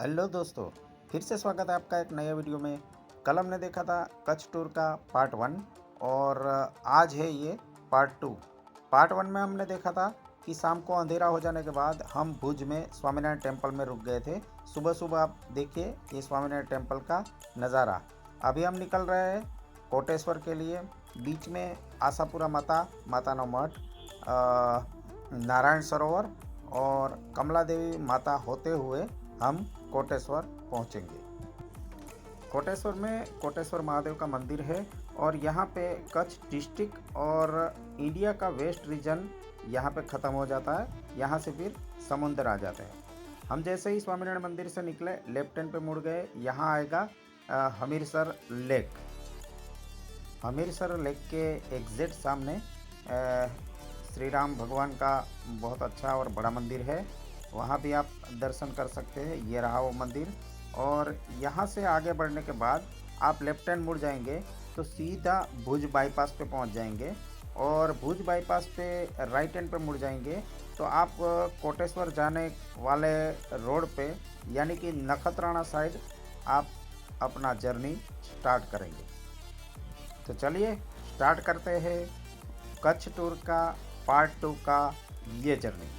Hello दोस्तों, फिर से स्वागत है आपका एक नए वीडियो में। कल हमने देखा था कच्छ टूर का पार्ट 1 और आज है ये पार्ट 2। पार्ट 1 में हमने देखा था कि शाम को अंधेरा हो जाने के बाद हम भुज में स्वामीनारायण टेम्पल में रुक गए थे। सुबह सुबह आप देखिए ये स्वामीनारायण टेम्पल का नज़ारा। अभी हम निकल रहे हैं कोटेश्वर के लिए। बीच में आशापुरा माता नो मठ, नारायण सरोवर और कमला देवी माता होते हुए हम कोटेश्वर पहुंचेंगे। कोटेश्वर में कोटेश्वर महादेव का मंदिर है और यहाँ पे कच्छ डिस्ट्रिक्ट और इंडिया का वेस्ट रीजन यहाँ पे ख़त्म हो जाता है। यहाँ से फिर समुद्र आ जाते हैं। हम जैसे ही स्वामीनारायण मंदिर से निकले लेफ्ट हैंड पे मुड़ गए, यहाँ आएगा हमीरसर लेक। हमीरसर लेक के एग्जैक्ट सामने श्री राम भगवान का बहुत अच्छा और बड़ा मंदिर है। वहाँ भी आप दर्शन कर सकते हैं। ये रहा वो मंदिर। और यहाँ से आगे बढ़ने के बाद आप लेफ्ट हैंड मुड़ जाएंगे तो सीधा भुज बाईपास पे पहुँच जाएंगे और भुज बाईपास पे राइट हैंड पे मुड़ जाएंगे तो आप कोटेश्वर जाने वाले रोड पे यानी कि नखत्राणा साइड आप अपना जर्नी स्टार्ट करेंगे। तो चलिए स्टार्ट करते हैं कच्छ टूर का पार्ट 2 का ये जर्नी।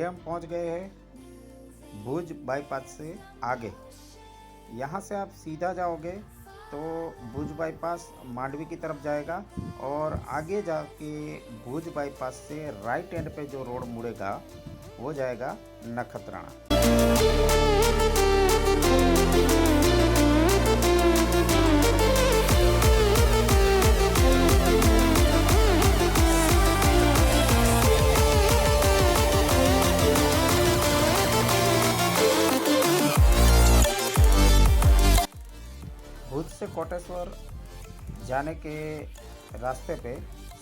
हम पहुंच गए हैं भुज बाईपास से आगे। यहाँ से आप सीधा जाओगे तो भुज बाईपास मांडवी की तरफ जाएगा और आगे जाके भुज बाईपास से राइट हैंड पे जो रोड मुड़ेगा वो जाएगा नखत्राणा। भुज से कोटेश्वर जाने के रास्ते पे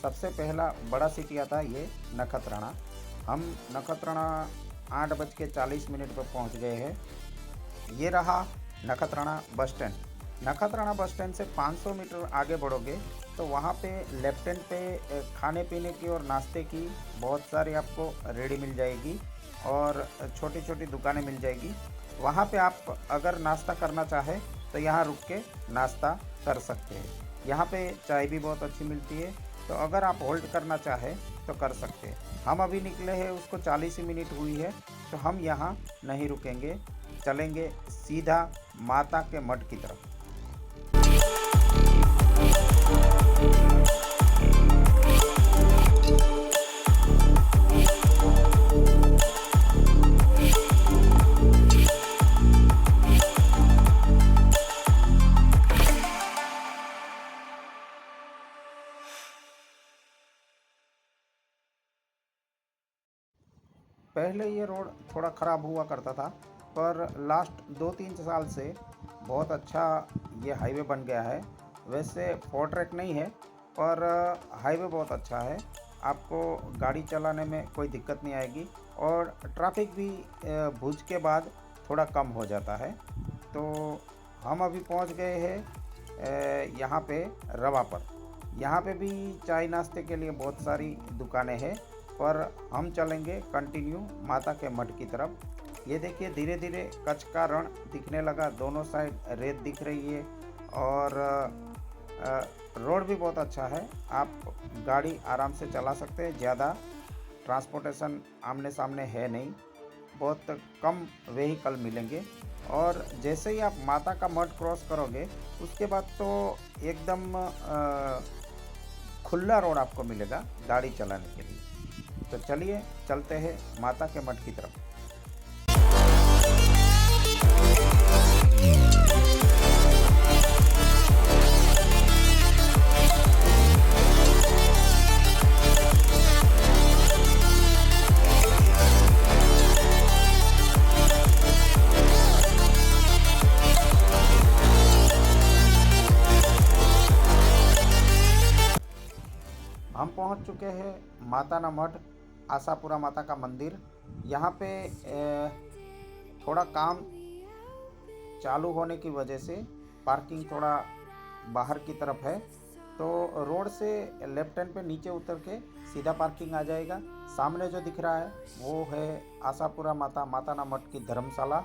सबसे पहला बड़ा सिटी आता है ये नखत्राणा। हम नखत्राणा 8:40 पर पहुंच गए हैं। ये रहा Nakhatrana bus stand. Nakhatrana bus stand से 500 मीटर आगे बढ़ोगे तो वहाँ पे लेफ्ट हैंड पे खाने पीने की और नाश्ते की बहुत सारी आपको रेडी मिल जाएगी और छोटी छोटी दुकानें मिल जाएगी। वहाँ पे आप अगर नाश्ता करना चाहे तो यहाँ रुक के नाश्ता कर सकते हैं। यहाँ पे चाय भी बहुत अच्छी मिलती है तो अगर आप होल्ड करना चाहे तो कर सकते हैं। हम अभी निकले हैं, उसको 40 ही मिनट हुई है तो हम यहाँ नहीं रुकेंगे, चलेंगे सीधा माता के मठ की तरफ। पहले ये रोड थोड़ा ख़राब हुआ करता था पर लास्ट 2-3 साल से बहुत अच्छा ये हाईवे बन गया है। वैसे 4 ट्रैक नहीं है पर हाईवे बहुत अच्छा है। आपको गाड़ी चलाने में कोई दिक्कत नहीं आएगी और ट्रैफिक भी भुज के बाद थोड़ा कम हो जाता है। तो हम अभी पहुंच गए हैं यहाँ पे रवा पर। यहाँ पे भी चाय नाश्ते के लिए बहुत सारी दुकानें हैं पर हम चलेंगे कंटिन्यू माता के मठ की तरफ। ये देखिए धीरे धीरे कच्छ का रण दिखने लगा। दोनों साइड रेत दिख रही है और रोड भी बहुत अच्छा है। आप गाड़ी आराम से चला सकते हैं। ज़्यादा ट्रांसपोर्टेशन आमने सामने है नहीं, बहुत कम व्हीकल मिलेंगे। और जैसे ही आप माता का मठ क्रॉस करोगे उसके बाद तो एकदम खुला रोड आपको मिलेगा गाड़ी चलाने के लिए। तो चलिए चलते हैं माता के मठ की तरफ। चुके हैं माताना मठ, आशापुरा माता का मंदिर। यहाँ पे थोड़ा काम चालू होने की वजह से पार्किंग थोड़ा बाहर की तरफ है, तो रोड से लेफ्ट हैंड पे नीचे उतर के सीधा पार्किंग आ जाएगा। सामने जो दिख रहा है वो है आशापुरा माता माताना मठ की धर्मशाला।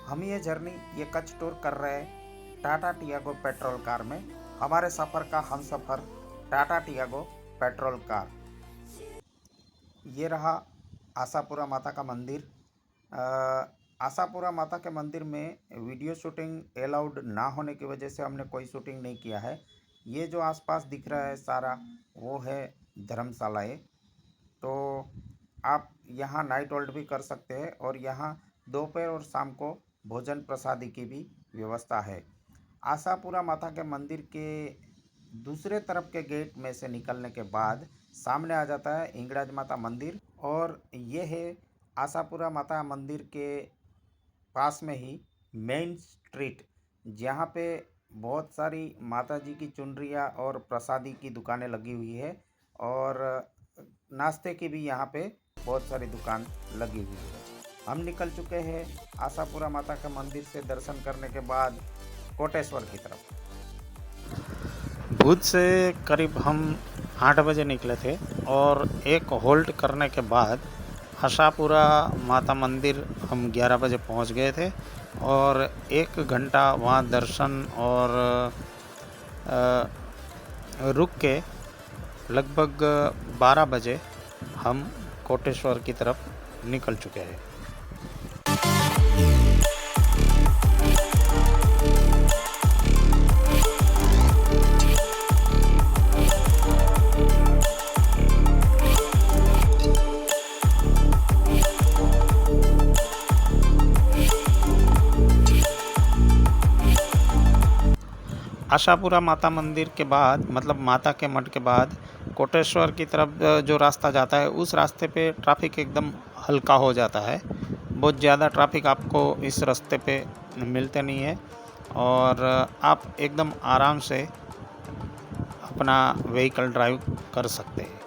हम ये जर्नी ये कच्छ टूर कर रहे हैं टाटा टियागो पेट्रोल कार में। हमारे सफ़र का हम सफ़र टाटा टियागो पेट्रोल कार। ये रहा आशापुरा माता का मंदिर। आशापुरा माता के मंदिर में वीडियो शूटिंग अलाउड ना होने की वजह से हमने कोई शूटिंग नहीं किया है। ये जो आसपास दिख रहा है सारा वो है धर्मशालाएँ, तो आप यहाँ नाइट होल्ड भी कर सकते हैं और यहाँ दोपहर और शाम को भोजन प्रसादी की भी व्यवस्था है। आशापुरा माता के मंदिर के दूसरे तरफ के गेट में से निकलने के बाद सामने आ जाता है हिंगराज माता मंदिर, और ये है आशापुरा माता मंदिर के पास में ही मेन स्ट्रीट, जहाँ पे बहुत सारी माता जी की चुनरियाँ और प्रसादी की दुकानें लगी हुई है, और नाश्ते की भी यहाँ पे बहुत सारी दुकान लगी हुई है। हम निकल चुके हैं आशापुरा माता के मंदिर से दर्शन करने के बाद कोटेश्वर की तरफ। भुज से करीब हम 8 बजे निकले थे और एक होल्ड करने के बाद आशापुरा माता मंदिर हम 11 बजे पहुंच गए थे, और 1 घंटा वहां दर्शन और रुक के लगभग 12 बजे हम कोटेश्वर की तरफ निकल चुके हैं। आशापुरा माता मंदिर के बाद मतलब माता के मठ के बाद कोटेश्वर की तरफ जो रास्ता जाता है उस रास्ते पे ट्रैफिक एकदम हल्का हो जाता है। बहुत ज़्यादा ट्रैफिक आपको इस रास्ते पे मिलते नहीं है, और आप एकदम आराम से अपना व्हीकल ड्राइव कर सकते हैं।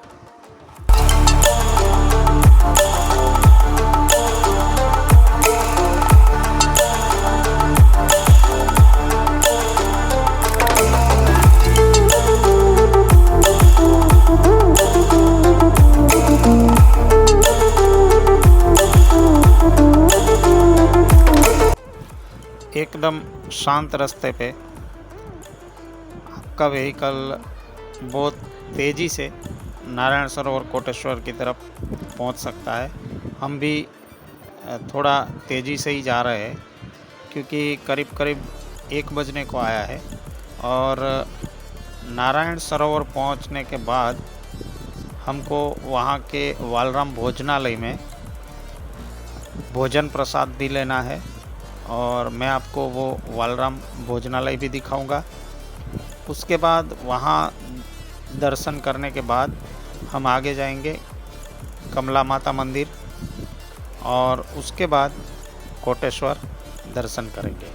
एकदम शांत रास्ते पे आपका व्हीकल बहुत तेज़ी से नारायण सरोवर कोटेश्वर की तरफ पहुंच सकता है। हम भी थोड़ा तेज़ी से ही जा रहे हैं क्योंकि करीब करीब 1 बजने को आया है, और नारायण सरोवर पहुंचने के बाद हमको वहां के वालराम भोजनालय में भोजन प्रसाद भी लेना है, और मैं आपको वो वालराम भोजनालय भी दिखाऊंगा। उसके बाद वहाँ दर्शन करने के बाद हम आगे जाएंगे कमला माता मंदिर, और उसके बाद कोटेश्वर दर्शन करेंगे।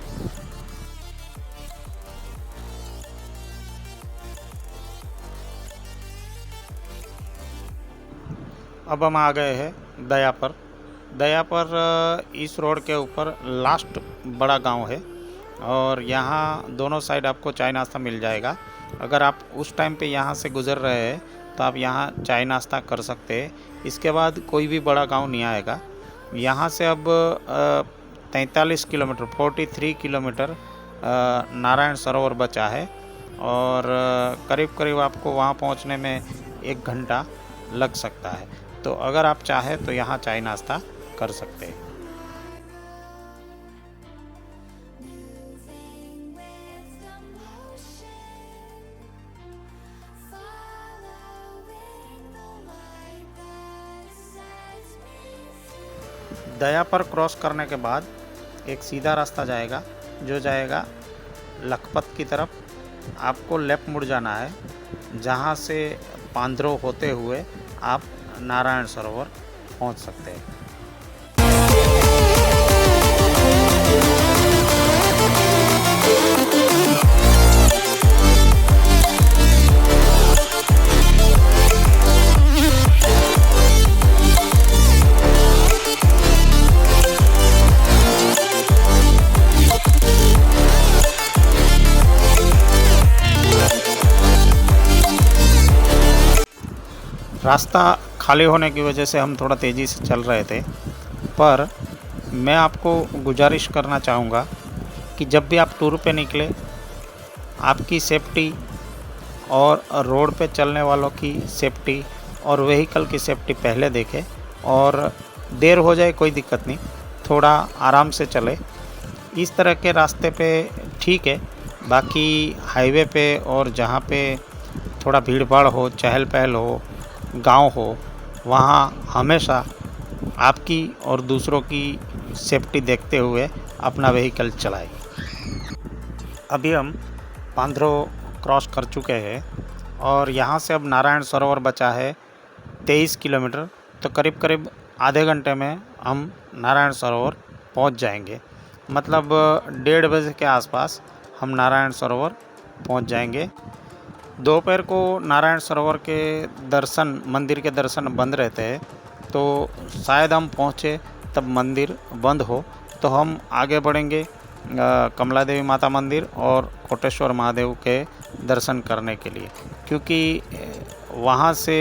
अब हम आ गए हैं दया पर इस रोड के ऊपर लास्ट बड़ा गांव है, और यहाँ दोनों साइड आपको चाय नाश्ता मिल जाएगा। अगर आप उस टाइम पे यहाँ से गुज़र रहे हैं तो आप यहाँ चाय नाश्ता कर सकते हैं। इसके बाद कोई भी बड़ा गांव नहीं आएगा। यहाँ से अब 43 किलोमीटर 43 किलोमीटर नारायण सरोवर बचा है, और करीब करीब आपको वहाँ पहुँचने में 1 घंटा लग सकता है। तो अगर आप चाहें तो यहाँ चाय नाश्ता कर सकते हैं। दया पर क्रॉस करने के बाद एक सीधा रास्ता जाएगा जो जाएगा लखपत की तरफ। आपको लेफ्ट मुड़ जाना है, जहाँ से पांद्रो होते हुए आप नारायण सरोवर पहुँच सकते हैं। रास्ता खाली होने की वजह से हम थोड़ा तेज़ी से चल रहे थे, पर मैं आपको गुजारिश करना चाहूँगा कि जब भी आप टूर पे निकले, आपकी सेफ्टी और रोड पे चलने वालों की सेफ्टी और व्हीकल की सेफ्टी पहले देखें। और देर हो जाए कोई दिक्कत नहीं, थोड़ा आराम से चले। इस तरह के रास्ते पे ठीक है, बाकी हाईवे पे और जहाँ पे थोड़ा भीड़ भाड़ हो, चहल पहल हो, गांव हो, वहाँ हमेशा आपकी और दूसरों की सेफ्टी देखते हुए अपना व्हीकल चलाएं। अभी हम पांध्रो क्रॉस कर चुके हैं और यहाँ से अब नारायण सरोवर बचा है 23 किलोमीटर। तो करीब करीब आधे घंटे में हम नारायण सरोवर पहुँच जाएंगे। मतलब 1:30 बजे के आसपास हम नारायण सरोवर पहुँच जाएंगे। दोपहर को नारायण सरोवर के दर्शन, मंदिर के दर्शन बंद रहते हैं, तो शायद हम पहुँचे तब मंदिर बंद हो, तो हम आगे बढ़ेंगे कमला देवी माता मंदिर और कोटेश्वर महादेव के दर्शन करने के लिए, क्योंकि वहाँ से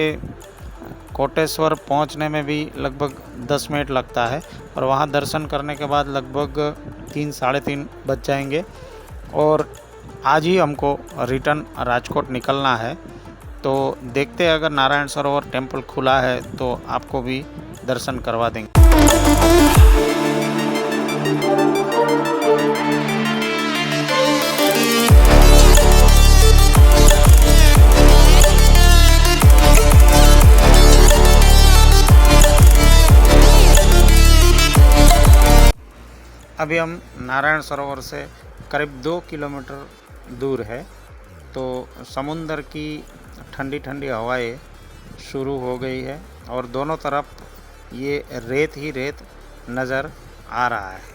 कोटेश्वर पहुँचने में भी लगभग 10 मिनट लगता है और वहाँ दर्शन करने के बाद लगभग 3 साढ़े 3 बज जाएंगे। और आज ही हमको रिटर्न राजकोट निकलना है, तो देखते हैं अगर नारायण सरोवर टेम्पल खुला है तो आपको भी दर्शन करवा देंगे। अभी हम नारायण सरोवर से करीब 2 किलोमीटर दूर है, तो समुंदर की ठंडी ठंडी हवाएं शुरू हो गई है और दोनों तरफ ये रेत ही रेत नज़र आ रहा है।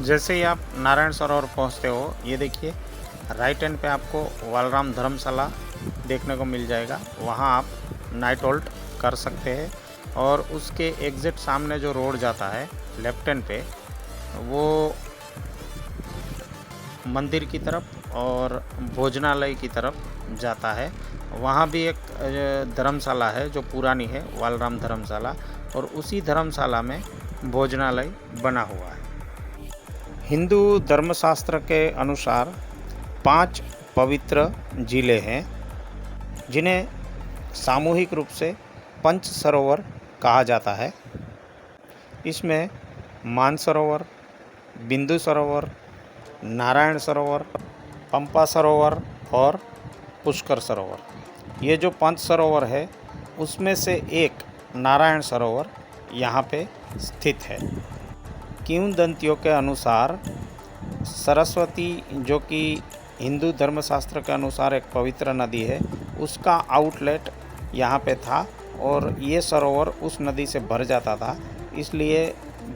जैसे ही आप नारायण सरोवर पहुंचते हो, ये देखिए राइट हैंड पे आपको वालराम धर्मशाला देखने को मिल जाएगा। वहां आप नाइट होल्ड कर सकते हैं और उसके एग्ज़िट सामने जो रोड जाता है लेफ्ट हैंड पे, वो मंदिर की तरफ और भोजनालय की तरफ जाता है। वहाँ भी एक धर्मशाला है जो पुरानी है, वालराम धर्मशाला, और उसी धर्मशाला में भोजनालय बना हुआ है। हिंदू धर्मशास्त्र के अनुसार 5 पवित्र जिले हैं जिन्हें सामूहिक रूप से पंच सरोवर कहा जाता है। इसमें मानसरोवर, बिंदु सरोवर, नारायण सरोवर, पंपा सरोवर और पुष्कर सरोवर। ये जो 5 सरोवर है उसमें से एक नारायण सरोवर यहाँ पे स्थित है। किंवदंतियों के अनुसार सरस्वती, जो कि हिंदू धर्मशास्त्र के अनुसार एक पवित्र नदी है, उसका आउटलेट यहाँ पे था और ये सरोवर उस नदी से भर जाता था, इसलिए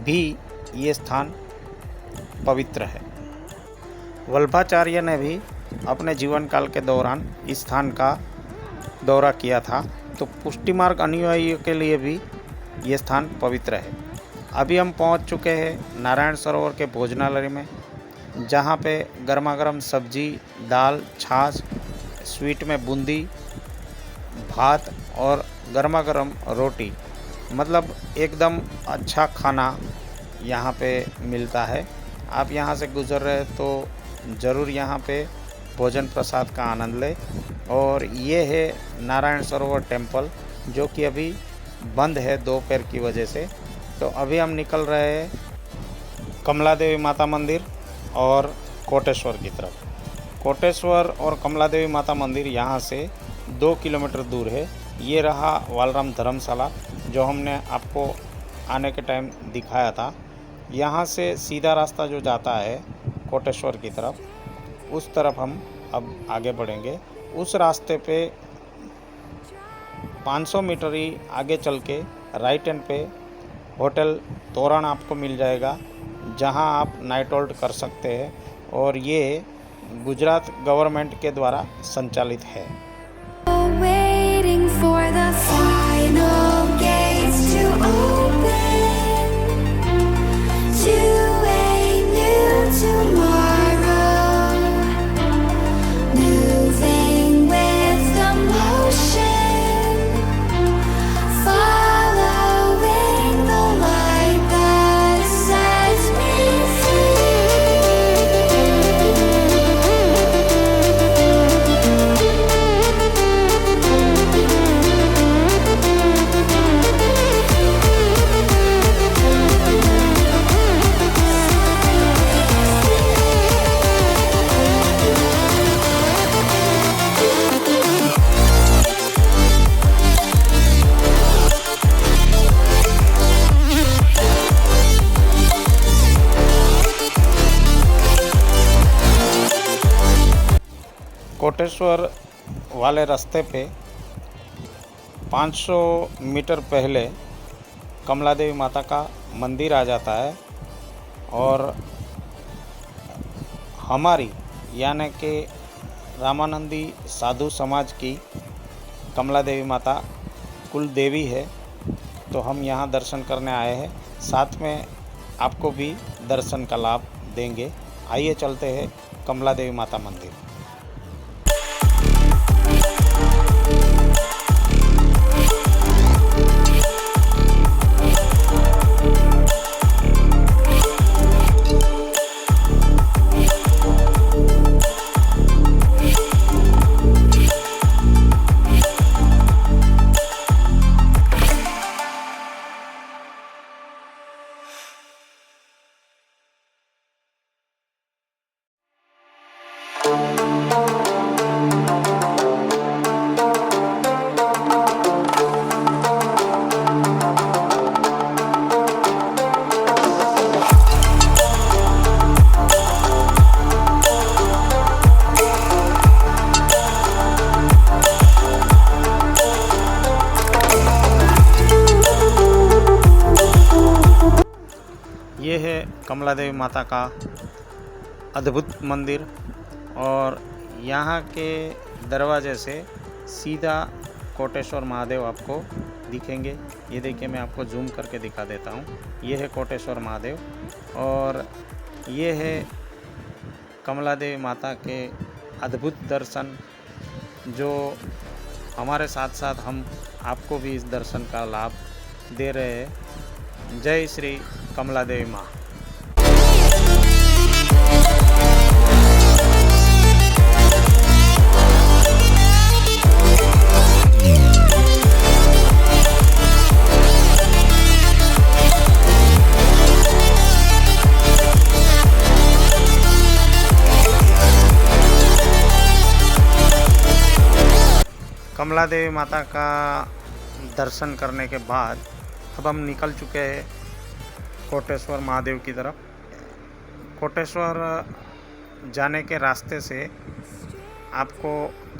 भी ये स्थान पवित्र है। वल्लभाचार्य ने भी अपने जीवन काल के दौरान इस स्थान का दौरा किया था, तो पुष्टि मार्ग अनुयायियों के लिए भी ये स्थान पवित्र है। अभी हम पहुंच चुके हैं नारायण सरोवर के भोजनालय में, जहां पे गर्मा गर्म सब्जी, दाल, छाछ, स्वीट में बूंदी, भात और गर्मा गर्म रोटी, मतलब एकदम अच्छा खाना यहाँ पे मिलता है। आप यहाँ से गुज़र रहे तो ज़रूर यहाँ पे भोजन प्रसाद का आनंद लें। और ये है नारायण सरोवर टेम्पल, जो कि अभी बंद है दोपहर की वजह से। तो अभी हम निकल रहे हैं कमला देवी माता मंदिर और कोटेश्वर की तरफ। कोटेश्वर और कमला देवी माता मंदिर यहाँ से 2 किलोमीटर दूर है। ये रहा वालराम धर्मशाला, जो हमने आपको आने के टाइम दिखाया था। यहाँ से सीधा रास्ता जो जाता है कोटेश्वर की तरफ, उस तरफ हम अब आगे बढ़ेंगे। उस रास्ते पे 500 मीटर ही आगे चल के राइट हैंड पे होटल तोरण आपको मिल जाएगा, जहां आप नाइट होल्ड कर सकते हैं। और ये गुजरात गवर्नमेंट के द्वारा संचालित है। Waiting for the final gates to open to a new tomorrow, moving with the motion, following the light that sets me Koteshwar वाले रास्ते पे 500 मीटर पहले कमला देवी माता का मंदिर आ जाता है। और हमारी यानी कि रामानंदी साधु समाज की कमला देवी माता कुल देवी है, तो हम यहाँ दर्शन करने आए हैं। साथ में आपको भी दर्शन का लाभ देंगे। आइए चलते हैं कमला देवी माता मंदिर। ये है कमला देवी माता का अद्भुत मंदिर, और यहाँ के दरवाजे से सीधा कोटेश्वर महादेव आपको दिखेंगे। ये देखिए, मैं आपको जूम करके दिखा देता हूँ। ये है कोटेश्वर महादेव और ये है कमला देवी माता के अद्भुत दर्शन, जो हमारे साथ साथ हम आपको भी इस दर्शन का लाभ दे रहे हैं। जय श्री कमला देवी माँ। कमला देवी माता का दर्शन करने के बाद अब हम निकल चुके हैं कोटेश्वर महादेव की तरफ। कोटेश्वर जाने के रास्ते से आपको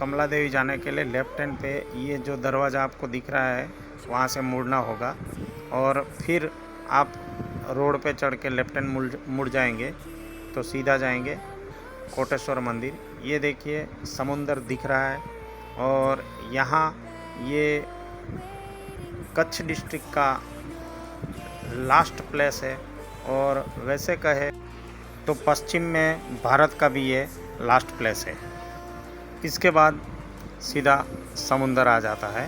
कमला देवी जाने के लिए लेफ्ट हैंड पे ये जो दरवाज़ा आपको दिख रहा है वहाँ से मुड़ना होगा और फिर आप रोड पे चढ़ के लेफ्ट हैंड मुड़ जाएंगे तो सीधा जाएंगे कोटेश्वर मंदिर। ये देखिए समुंदर दिख रहा है और यहाँ ये कच्छ डिस्ट्रिक्ट का लास्ट प्लेस है और वैसे कहे तो पश्चिम में भारत का भी ये लास्ट प्लेस है। इसके बाद सीधा समुंदर आ जाता है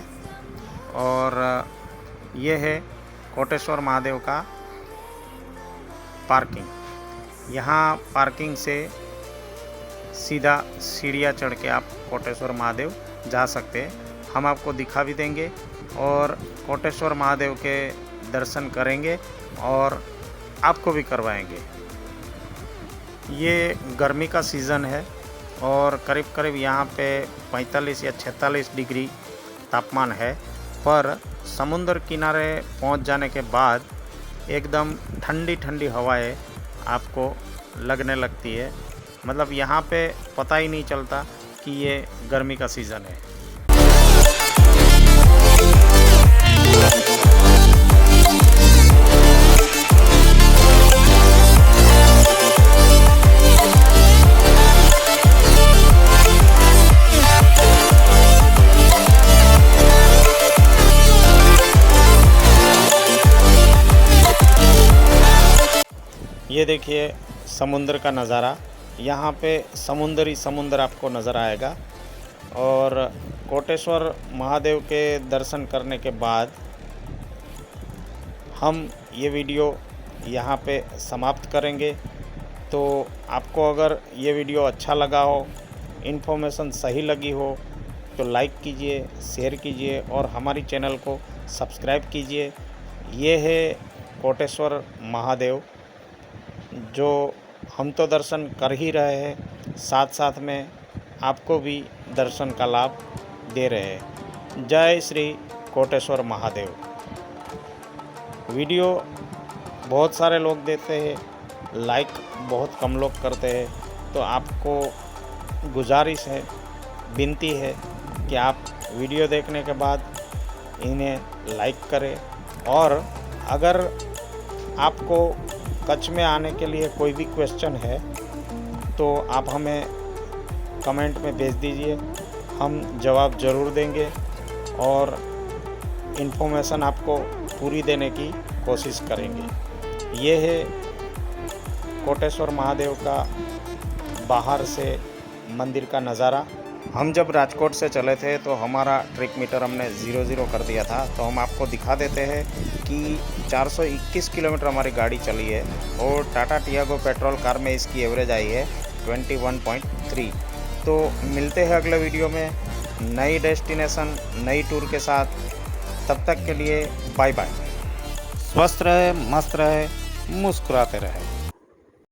और ये है कोटेश्वर महादेव का पार्किंग। यहाँ पार्किंग से सीधा सीढ़ियाँ चढ़ के आप कोटेश्वर महादेव जा सकते हैं। हम आपको दिखा भी देंगे और कोटेश्वर महादेव के दर्शन करेंगे और आपको भी करवाएंगे। ये गर्मी का सीज़न है और करीब करीब यहाँ पे 45 या 46 डिग्री तापमान है, पर समुद्र किनारे पहुँच जाने के बाद एकदम ठंडी ठंडी हवाएं आपको लगने लगती है। मतलब यहाँ पे पता ही नहीं चलता कि ये गर्मी का सीज़न है। ये देखिए समुंदर का नज़ारा, यहाँ पे समुंदर ही समुंदर आपको नज़र आएगा। और कोटेश्वर महादेव के दर्शन करने के बाद हम ये वीडियो यहाँ पे समाप्त करेंगे। तो आपको अगर ये वीडियो अच्छा लगा हो, इन्फॉर्मेशन सही लगी हो तो लाइक कीजिए, शेयर कीजिए और हमारी चैनल को सब्सक्राइब कीजिए। ये है कोटेश्वर महादेव, जो हम तो दर्शन कर ही रहे हैं, साथ साथ में आपको भी दर्शन का लाभ दे रहे हैं। जय श्री कोटेश्वर महादेव। वीडियो बहुत सारे लोग देते हैं, लाइक बहुत कम लोग करते हैं, तो आपको गुजारिश है, विनती है कि आप वीडियो देखने के बाद इन्हें लाइक करें। और अगर आपको कच्छ में आने के लिए कोई भी क्वेश्चन है तो आप हमें कमेंट में भेज दीजिए, हम जवाब ज़रूर देंगे और इन्फॉर्मेशन आपको पूरी देने की कोशिश करेंगे। ये है कोटेश्वर महादेव का बाहर से मंदिर का नज़ारा। हम जब राजकोट से चले थे तो हमारा ट्रिप मीटर हमने 00 कर दिया था, तो हम आपको दिखा देते हैं कि 421 किलोमीटर हमारी गाड़ी चली है और टाटा टियागो पेट्रोल कार में इसकी एवरेज आई है 21.3। तो मिलते हैं अगले वीडियो में नई डेस्टिनेशन, नई टूर के साथ। तब तक के लिए बाय बाय। स्वस्थ रहे, मस्त रहे, मुस्कुराते रहे।